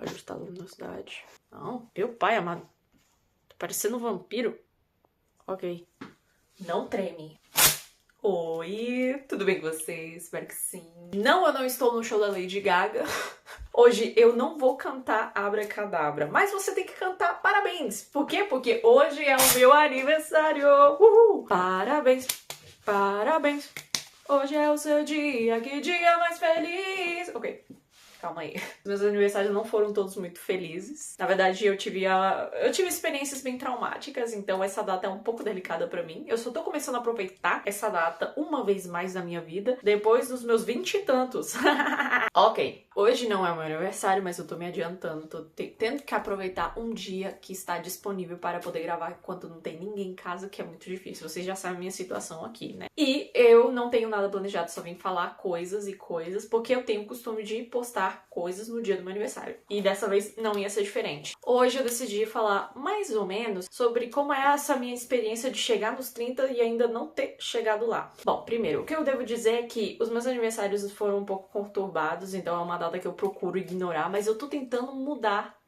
Ajustar a luminosidade. Não, meu pai amado. Tá parecendo um vampiro. Ok. Não treme. Oi, tudo bem com vocês? Espero que sim. Não, eu não estou no show da Lady Gaga. Hoje eu não vou cantar Abracadabra, mas você tem que cantar parabéns. Por quê? Porque hoje é o meu aniversário. Uhul! Parabéns, parabéns. Hoje é o seu dia, que dia mais feliz. Ok. Calma aí. Meus aniversários não foram todos muito felizes. Na verdade, eu tive experiências bem traumáticas, então essa data é um pouco delicada pra mim. Eu só tô começando a aproveitar essa data uma vez mais na minha vida, depois dos meus 20 e tantos. Ok, hoje não é o meu aniversário, mas eu tô me adiantando. Tô tendo que aproveitar um dia que está disponível para poder gravar enquanto não tem ninguém em casa, que é muito difícil. Vocês já sabem a minha situação aqui, né? E eu não tenho nada planejado, só vim falar coisas e coisas, porque eu tenho o costume de postar coisas no dia do meu aniversário. E dessa vez não ia ser diferente. Hoje eu decidi falar mais ou menos sobre como é essa minha experiência de chegar nos 30 e ainda não ter chegado lá. Bom, primeiro, o que eu devo dizer é que os meus aniversários foram um pouco conturbados, então é uma data que eu procuro ignorar, mas eu tô tentando mudar.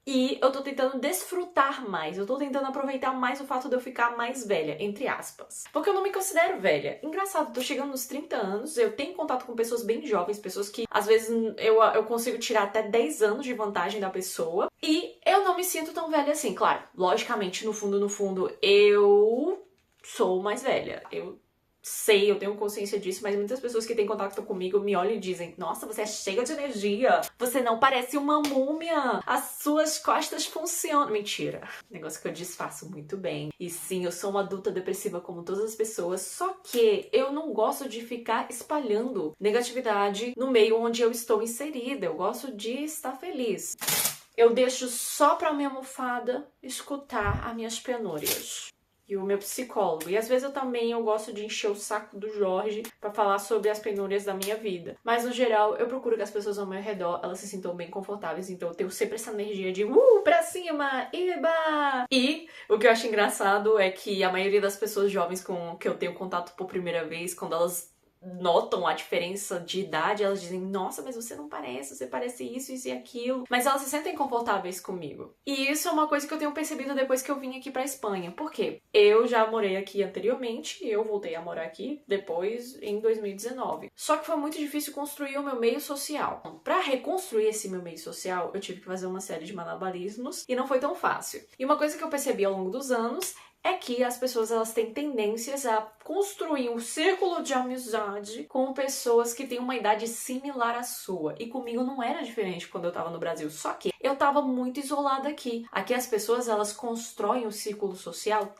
E eu tô tentando desfrutar mais, eu tô tentando aproveitar mais o fato de eu ficar mais velha, entre aspas. Porque eu não me considero velha. Engraçado, tô chegando nos 30 anos, eu tenho contato com pessoas bem jovens, pessoas que às vezes eu consigo tirar até 10 anos de vantagem da pessoa. E eu não me sinto tão velha assim, claro. Logicamente, no fundo, eu sou mais velha. Eu sei, eu tenho consciência disso, mas muitas pessoas que têm contato comigo me olham e dizem: nossa, você é cheia de energia, você não parece uma múmia, as suas costas funcionam. Mentira, negócio que eu disfarço muito bem. E sim, eu sou uma adulta depressiva como todas as pessoas, só que eu não gosto de ficar espalhando negatividade no meio onde eu estou inserida, eu gosto de estar feliz. Eu deixo só pra minha almofada escutar as minhas penúrias. E o meu psicólogo. E às vezes eu gosto de encher o saco do Jorge pra falar sobre as penúrias da minha vida. Mas no geral, eu procuro que as pessoas ao meu redor, elas se sintam bem confortáveis. Então eu tenho sempre essa energia de pra cima, iba! E o que eu acho engraçado é que a maioria das pessoas jovens com que eu tenho contato por primeira vez, quando elas notam a diferença de idade, elas dizem: nossa, mas você não parece, você parece isso e aquilo. Mas elas se sentem confortáveis comigo. E isso é uma coisa que eu tenho percebido depois que eu vim aqui pra Espanha. Por quê? Eu já morei aqui anteriormente, eu voltei a morar aqui depois em 2019. Só que foi muito difícil construir o meu meio social. Pra reconstruir esse meu meio social, eu tive que fazer uma série de malabarismos e não foi tão fácil. E uma coisa que eu percebi ao longo dos anos é que as pessoas elas têm tendências a construir um círculo de amizade com pessoas que têm uma idade similar à sua. E comigo não era diferente quando eu tava no Brasil, só que eu tava muito isolada aqui. Aqui as pessoas elas constroem um círculo social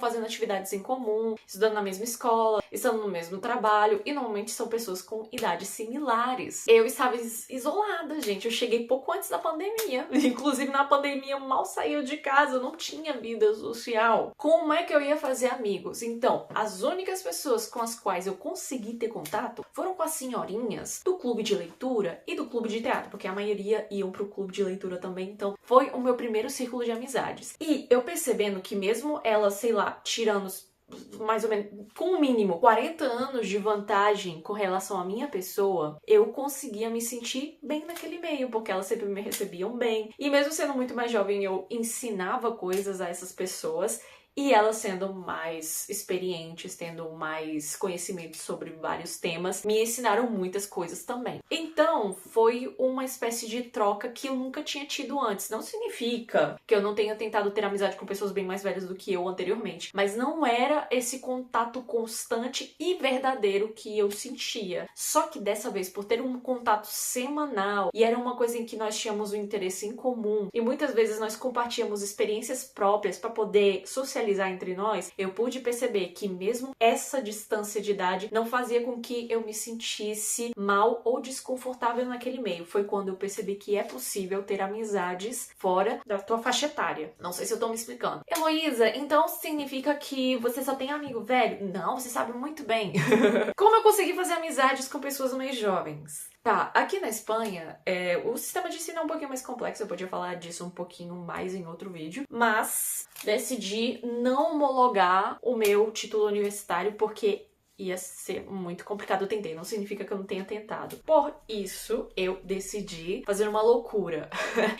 fazendo atividades em comum, estudando na mesma escola, estando no mesmo trabalho, e normalmente são pessoas com idades similares. Eu estava isolada, gente. Eu cheguei pouco antes da pandemia. Inclusive na pandemia eu mal saía de casa, eu não tinha vida social. Como é que eu ia fazer amigos? Então, as únicas pessoas com as quais eu consegui ter contato foram com as senhorinhas do clube de leitura e do clube de teatro, porque a maioria iam pro clube de leitura também, então foi o meu primeiro círculo de amizades. E eu percebendo que mesmo elas, sei lá, tirando mais ou menos, com o mínimo 40 anos de vantagem com relação à minha pessoa, eu conseguia me sentir bem naquele meio, porque elas sempre me recebiam bem. E mesmo sendo muito mais jovem, eu ensinava coisas a essas pessoas. E elas sendo mais experientes, tendo mais conhecimento sobre vários temas, me ensinaram muitas coisas também. Então, foi uma espécie de troca que eu nunca tinha tido antes. Não significa que eu não tenha tentado ter amizade com pessoas bem mais velhas do que eu anteriormente, mas não era esse contato constante e verdadeiro que eu sentia. Só que dessa vez, por ter um contato semanal, e era uma coisa em que nós tínhamos um interesse em comum, e muitas vezes nós compartilhamos experiências próprias para poder socializar entre nós, eu pude perceber que mesmo essa distância de idade não fazia com que eu me sentisse mal ou desconfortável naquele meio. Foi quando eu percebi que é possível ter amizades fora da tua faixa etária. Não sei se eu tô me explicando. Heloísa, então significa que você só tem amigo velho? Não, você sabe muito bem. Como eu consegui fazer amizades com pessoas mais jovens? Tá, aqui na Espanha, o sistema de ensino é um pouquinho mais complexo, eu podia falar disso um pouquinho mais em outro vídeo, mas decidi não homologar o meu título universitário porque ia ser muito complicado. Eu tentei, não significa que eu não tenha tentado. Por isso, eu decidi fazer uma loucura.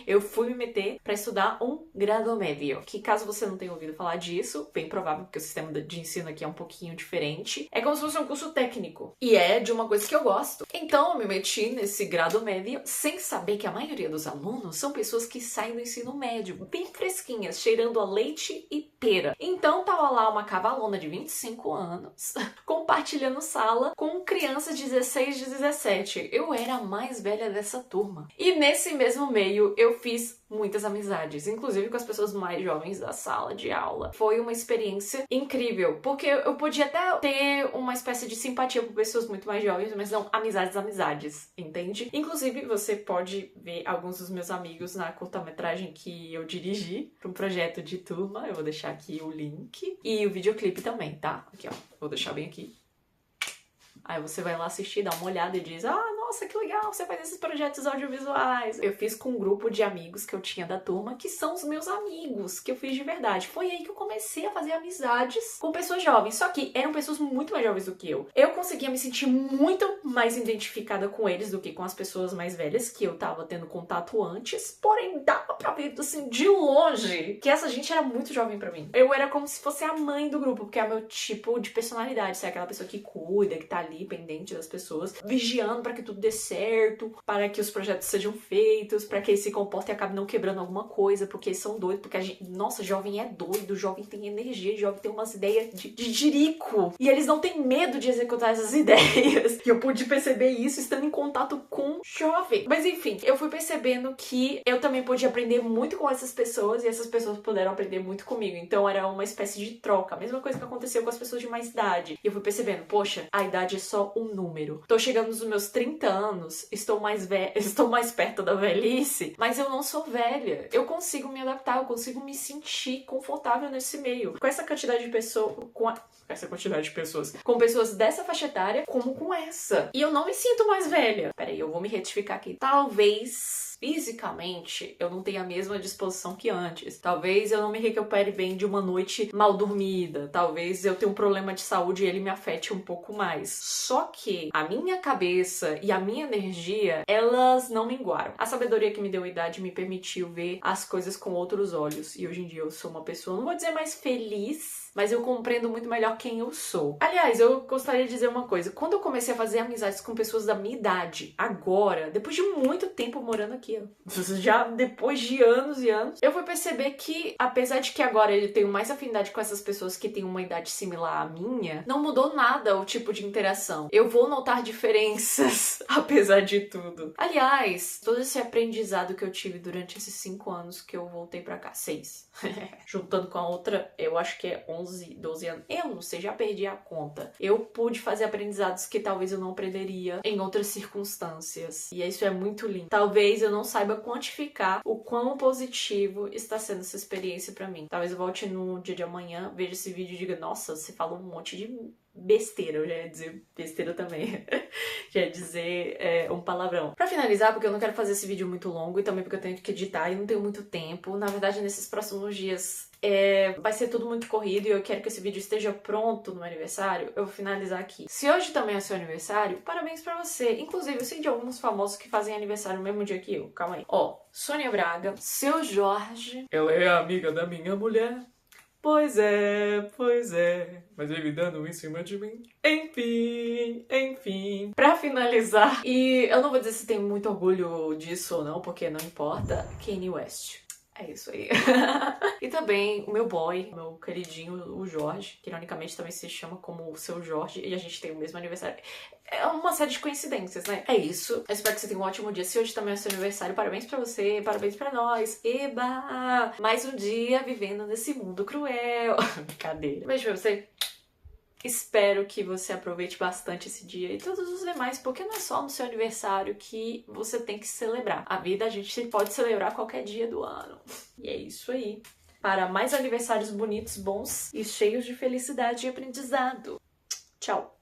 Eu fui me meter pra estudar um grado médio, que caso você não tenha ouvido falar disso, bem provável, porque o sistema de ensino aqui é um pouquinho diferente, é como se fosse um curso técnico. E é de uma coisa que eu gosto. Então, eu me meti nesse grado médio sem saber que a maioria dos alunos são pessoas que saem do ensino médio, bem fresquinhas, cheirando a leite e pera. Então, tava lá uma cavalona de 25 anos, compartilhando sala com crianças de 16, de 17. Eu era a mais velha dessa turma. E nesse mesmo meio, eu fiz muitas amizades, inclusive com as pessoas mais jovens da sala de aula. Foi uma experiência incrível, porque eu podia até ter uma espécie de simpatia por pessoas muito mais jovens, mas não amizades, entende? Inclusive, você pode ver alguns dos meus amigos na curta-metragem que eu dirigi para um projeto de turma. Eu vou deixar aqui o link. E o videoclipe também, tá? Aqui, ó. Vou deixar bem aqui. Aí você vai lá assistir, dá uma olhada e diz: ah, nossa, que legal, você faz esses projetos audiovisuais. Eu fiz com um grupo de amigos que eu tinha da turma, que são os meus amigos, que eu fiz de verdade. Foi aí que eu comecei a fazer amizades com pessoas jovens, só que eram pessoas muito mais jovens do que eu. Eu conseguia me sentir muito mais identificada com eles do que com as pessoas mais velhas, que eu tava tendo contato antes, porém dava pra ver, assim, de longe, que essa gente era muito jovem pra mim. Eu era como se fosse a mãe do grupo, porque é o meu tipo de personalidade, sabe? Aquela pessoa que cuida, que tá ali pendente das pessoas, vigiando para que tudo dê certo, para que os projetos sejam feitos, para que eles se comportem e acabem não quebrando alguma coisa, porque eles são doidos, porque a gente, nossa, jovem é doido, jovem tem energia, jovem tem umas ideias de jirico, e eles não têm medo de executar essas ideias. E eu pude perceber isso estando em contato com jovem. Mas enfim, eu fui percebendo que eu também podia aprender muito com essas pessoas, e essas pessoas puderam aprender muito comigo. Então era uma espécie de troca, a mesma coisa que aconteceu com as pessoas de mais idade. E eu fui percebendo, poxa, a idade é só um número. Tô chegando nos meus 30 anos, estou mais perto da velhice, mas eu não sou velha. Eu consigo me adaptar, eu consigo me sentir confortável nesse meio. Com essa quantidade de pessoas, com pessoas dessa faixa etária, como com essa. E eu não me sinto mais velha. Peraí, eu vou me retificar aqui. Talvez fisicamente eu não tenho a mesma disposição que antes. Talvez eu não me recupere bem de uma noite mal dormida. Talvez eu tenha um problema de saúde e ele me afete um pouco mais. Só que a minha cabeça e a minha energia, elas não minguaram. A sabedoria que me deu a idade me permitiu ver as coisas com outros olhos. E hoje em dia eu sou uma pessoa, não vou dizer mais feliz, mas eu compreendo muito melhor quem eu sou. Aliás, eu gostaria de dizer uma coisa. Quando eu comecei a fazer amizades com pessoas da minha idade, agora, depois de muito tempo morando aqui, já depois de anos e anos, eu fui perceber que, apesar de que agora eu tenho mais afinidade com essas pessoas que têm uma idade similar à minha, não mudou nada o tipo de interação. Eu vou notar diferenças, apesar de tudo. Aliás, todo esse aprendizado que eu tive durante esses 5 anos que eu voltei pra cá, 6, juntando com a outra, eu acho que é 11, 12 anos, eu não sei, já perdi a conta. Eu pude fazer aprendizados que talvez eu não aprenderia em outras circunstâncias. E isso é muito lindo. Talvez eu não saiba quantificar o quão positivo está sendo essa experiência pra mim. Talvez eu volte no dia de amanhã, veja esse vídeo e diga: nossa, você falou um monte de besteira. Eu já ia dizer besteira também. Já ia dizer um palavrão. Pra finalizar, porque eu não quero fazer esse vídeo muito longo e também porque eu tenho que editar e não tenho muito tempo. Na verdade, nesses próximos dias vai ser tudo muito corrido e eu quero que esse vídeo esteja pronto no meu aniversário. Eu vou finalizar aqui. Se hoje também é seu aniversário, parabéns pra você. Inclusive, eu sei de alguns famosos que fazem aniversário no mesmo dia que eu. Calma aí. Ó, Sônia Braga, Seu Jorge. Ela é amiga da minha mulher. Pois é, mas ele dando em cima de mim. Enfim. Pra finalizar, e eu não vou dizer se tem muito orgulho disso ou não, porque não importa, Kanye West. É isso aí. E também o meu boy, meu queridinho, o Jorge, que ironicamente também se chama como o Seu Jorge, e a gente tem o mesmo aniversário. É uma série de coincidências, né? É isso. Eu espero que você tenha um ótimo dia. Se hoje também é seu aniversário, parabéns pra você, parabéns pra nós. Eba! Mais um dia vivendo nesse mundo cruel. Brincadeira. Beijo pra você. Espero que você aproveite bastante esse dia e todos os demais, porque não é só no seu aniversário que você tem que celebrar. A vida a gente pode celebrar qualquer dia do ano. E é isso aí. Para mais aniversários bonitos, bons e cheios de felicidade e aprendizado. Tchau!